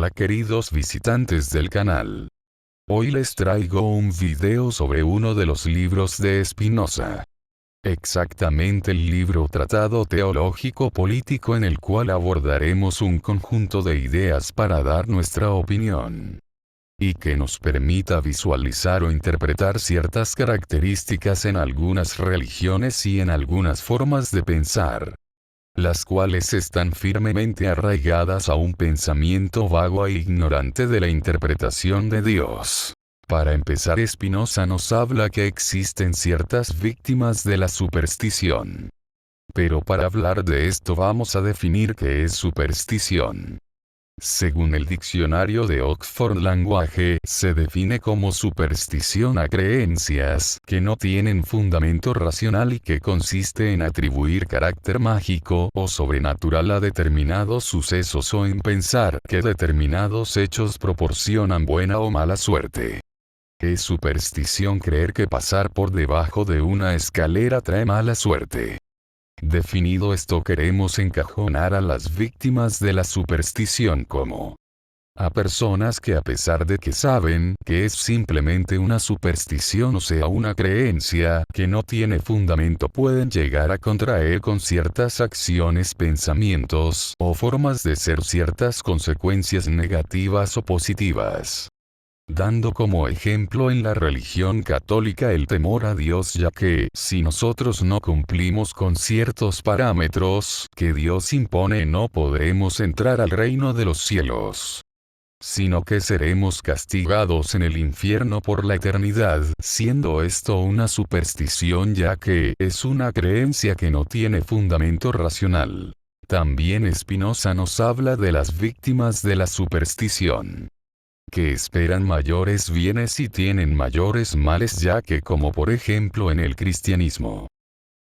Hola queridos visitantes del canal. Hoy les traigo un video sobre uno de los libros de Spinoza. Exactamente el libro Tratado Teológico Político, en el cual abordaremos un conjunto de ideas para dar nuestra opinión. Y que nos permita visualizar o interpretar ciertas características en algunas religiones y en algunas formas de pensar, las cuales están firmemente arraigadas a un pensamiento vago e ignorante de la interpretación de Dios. Para empezar, Spinoza nos habla que existen ciertas víctimas de la superstición. Pero para hablar de esto vamos a definir qué es superstición. Según el diccionario de Oxford Language, se define como superstición a creencias que no tienen fundamento racional y que consiste en atribuir carácter mágico o sobrenatural a determinados sucesos o en pensar que determinados hechos proporcionan buena o mala suerte. Es superstición creer que pasar por debajo de una escalera trae mala suerte. Definido esto, queremos encajonar a las víctimas de la superstición como a personas que, a pesar de que saben que es simplemente una superstición, o sea una creencia que no tiene fundamento, pueden llegar a contraer con ciertas acciones, pensamientos o formas de ser ciertas consecuencias negativas o positivas. Dando como ejemplo en la religión católica el temor a Dios, ya que, si nosotros no cumplimos con ciertos parámetros que Dios impone, no podremos entrar al reino de los cielos, sino que seremos castigados en el infierno por la eternidad, siendo esto una superstición, ya que es una creencia que no tiene fundamento racional. También Spinoza nos habla de las víctimas de la superstición, que esperan mayores bienes y tienen mayores males, ya que, como por ejemplo en el cristianismo,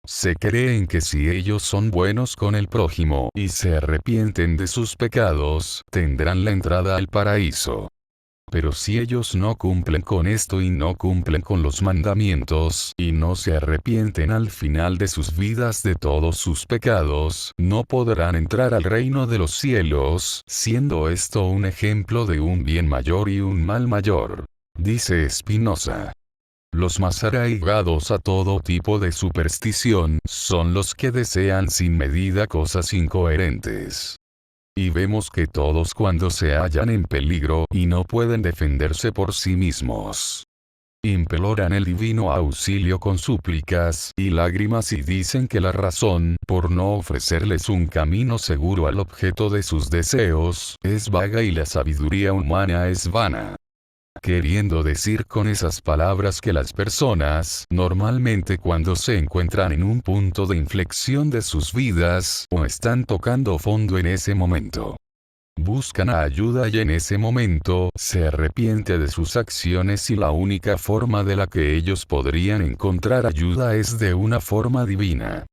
se creen que si ellos son buenos con el prójimo y se arrepienten de sus pecados, tendrán la entrada al paraíso. Pero si ellos no cumplen con esto y no cumplen con los mandamientos, y no se arrepienten al final de sus vidas de todos sus pecados, no podrán entrar al reino de los cielos, siendo esto un ejemplo de un bien mayor y un mal mayor. Dice Spinoza: los más arraigados a todo tipo de superstición son los que desean sin medida cosas incoherentes. Y vemos que todos, cuando se hallan en peligro y no pueden defenderse por sí mismos, imploran el divino auxilio con súplicas y lágrimas y dicen que la razón, por no ofrecerles un camino seguro al objeto de sus deseos, es vaga y la sabiduría humana es vana. Queriendo decir con esas palabras que las personas, normalmente cuando se encuentran en un punto de inflexión de sus vidas, o están tocando fondo en ese momento, buscan ayuda y en ese momento se arrepiente de sus acciones, y la única forma de la que ellos podrían encontrar ayuda es de una forma divina.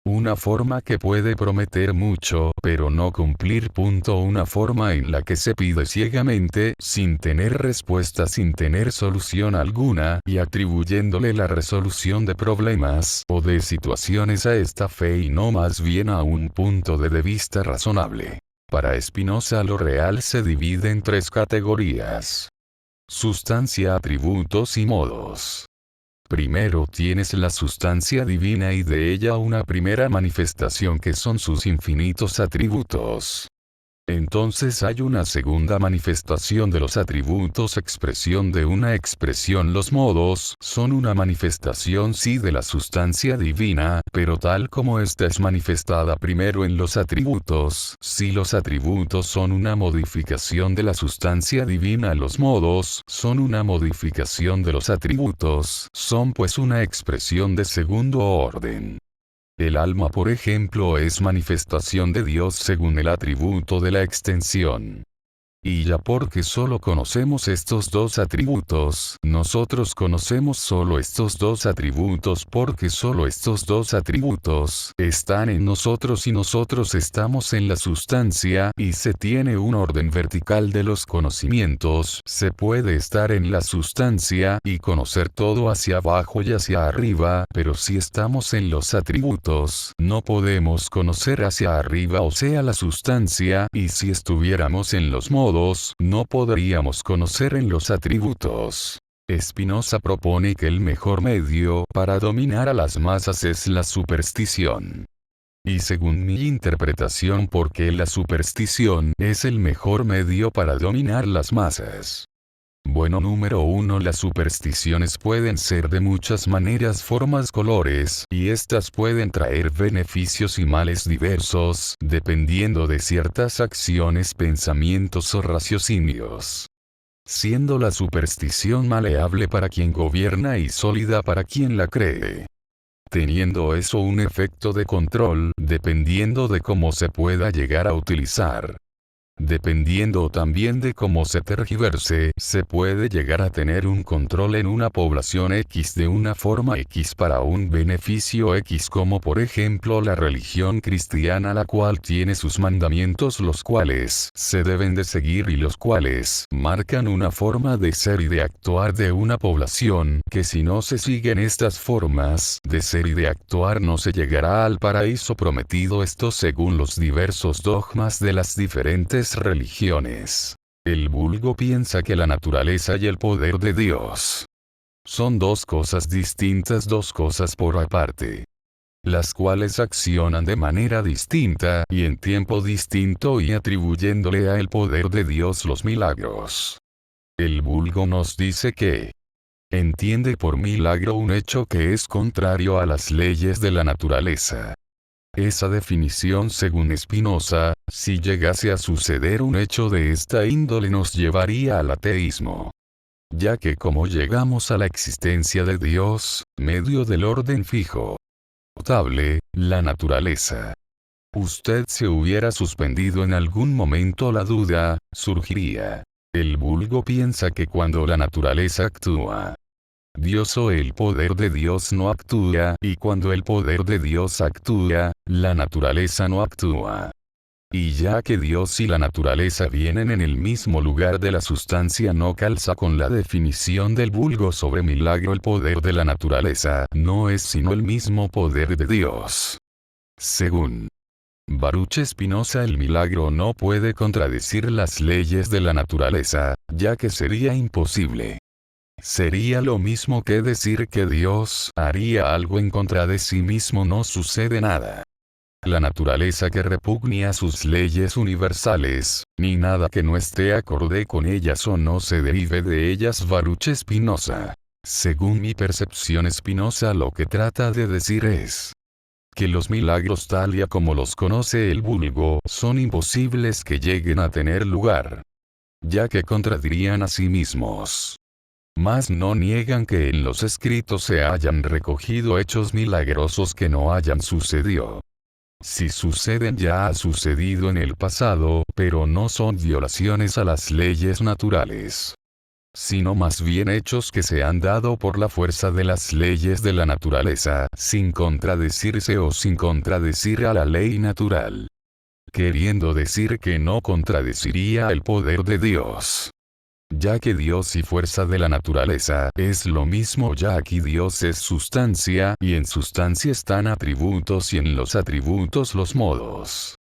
Una forma que puede prometer mucho, pero no cumplir. Una forma en la que se pide ciegamente, sin tener respuesta, sin tener solución alguna, y atribuyéndole la resolución de problemas o de situaciones a esta fe y no más bien a un punto de vista razonable. Para Spinoza, lo real se divide en tres categorías: sustancia, atributos y modos. Primero tienes la sustancia divina y de ella una primera manifestación que son sus infinitos atributos. Entonces hay una segunda manifestación de los atributos, expresión de una expresión. Los modos son una manifestación sí de la sustancia divina, pero tal como ésta es manifestada primero en los atributos. Si los atributos son una modificación de la sustancia divina, los modos son una modificación de los atributos, son pues una expresión de segundo orden. El alma, por ejemplo, es manifestación de Dios según el atributo de la extensión. Y ya porque solo conocemos estos dos atributos, nosotros conocemos solo estos dos atributos, porque solo estos dos atributos están en nosotros y nosotros estamos en la sustancia, y se tiene un orden vertical de los conocimientos. Se puede estar en la sustancia y conocer todo hacia abajo y hacia arriba, pero si estamos en los atributos, no podemos conocer hacia arriba, o sea la sustancia, y si estuviéramos en los modos, modos, no podríamos conocer en los atributos. Spinoza propone que el mejor medio para dominar a las masas es la superstición. Y según mi interpretación, porque la superstición es el mejor medio para dominar las masas. Bueno, número 1. Las supersticiones pueden ser de muchas maneras, formas, colores, y estas pueden traer beneficios y males diversos, dependiendo de ciertas acciones, pensamientos o raciocinios. Siendo la superstición maleable para quien gobierna y sólida para quien la cree. Teniendo eso un efecto de control, dependiendo de cómo se pueda llegar a utilizar. Dependiendo también de cómo se tergiverse, se puede llegar a tener un control en una población X de una forma X para un beneficio X, como por ejemplo la religión cristiana, la cual tiene sus mandamientos los cuales se deben de seguir y los cuales marcan una forma de ser y de actuar de una población, que si no se siguen estas formas de ser y de actuar no se llegará al paraíso prometido, esto según los diversos dogmas de las diferentes religiones. El vulgo piensa que la naturaleza y el poder de Dios son dos cosas distintas, dos cosas por aparte, las cuales accionan de manera distinta y en tiempo distinto, y atribuyéndole a el poder de Dios los milagros. El vulgo nos dice que entiende por milagro un hecho que es contrario a las leyes de la naturaleza. Esa definición, según Spinoza, si llegase a suceder un hecho de esta índole, nos llevaría al ateísmo. Ya que como llegamos a la existencia de Dios, medio del orden fijo, mutable, la naturaleza, usted se hubiera suspendido en algún momento la duda, surgiría. El vulgo piensa que cuando la naturaleza actúa, Dios o el poder de Dios no actúa, y cuando el poder de Dios actúa, la naturaleza no actúa. Y ya que Dios y la naturaleza vienen en el mismo lugar de la sustancia, no calza con la definición del vulgo sobre milagro. El poder de la naturaleza no es sino el mismo poder de Dios. Según Baruch Spinoza, el milagro no puede contradecir las leyes de la naturaleza, ya que sería imposible. Sería lo mismo que decir que Dios haría algo en contra de sí mismo. No sucede nada. La naturaleza que repugne a sus leyes universales, ni nada que no esté acorde con ellas o no se derive de ellas. Baruch Spinoza. Según mi percepción, Spinoza lo que trata de decir es que los milagros tal y como los conoce el vulgo son imposibles que lleguen a tener lugar, ya que contradirían a sí mismos. Mas no niegan que en los escritos se hayan recogido hechos milagrosos que no hayan sucedido. Si suceden, ya ha sucedido en el pasado, pero no son violaciones a las leyes naturales, sino más bien hechos que se han dado por la fuerza de las leyes de la naturaleza, sin contradecirse o sin contradecir a la ley natural. Queriendo decir que no contradeciría el poder de Dios, ya que Dios y fuerza de la naturaleza es lo mismo, ya aquí Dios es sustancia, y en sustancia están atributos y en los atributos los modos.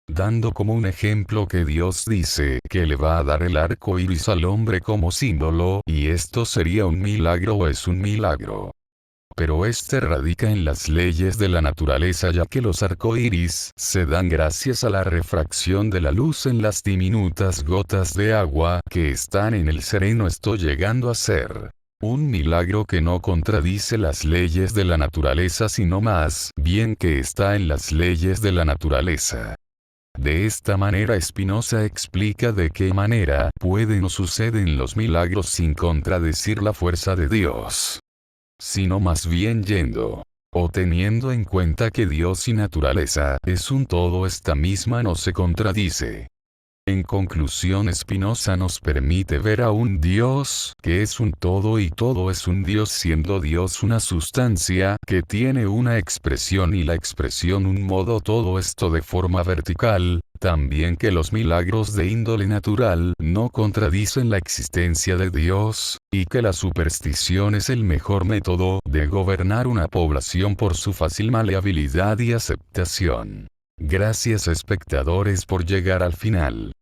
Dando como un ejemplo que Dios dice que le va a dar el arco iris al hombre como símbolo, y esto sería un milagro o es un milagro. Pero este radica en las leyes de la naturaleza, ya que los arcoíris se dan gracias a la refracción de la luz en las diminutas gotas de agua que están en el sereno, esto llegando a ser un milagro que no contradice las leyes de la naturaleza, sino más bien que está en las leyes de la naturaleza. De esta manera Spinoza explica de qué manera pueden o suceden los milagros sin contradecir la fuerza de Dios, sino más bien yendo o teniendo en cuenta que Dios y naturaleza es un todo, esta misma no se contradice. En conclusión, Spinoza nos permite ver a un Dios que es un todo y todo es un Dios, siendo Dios una sustancia que tiene una expresión y la expresión un modo, todo esto de forma vertical. También que los milagros de índole natural no contradicen la existencia de Dios, y que la superstición es el mejor método de gobernar una población por su fácil maleabilidad y aceptación. Gracias, espectadores, por llegar al final.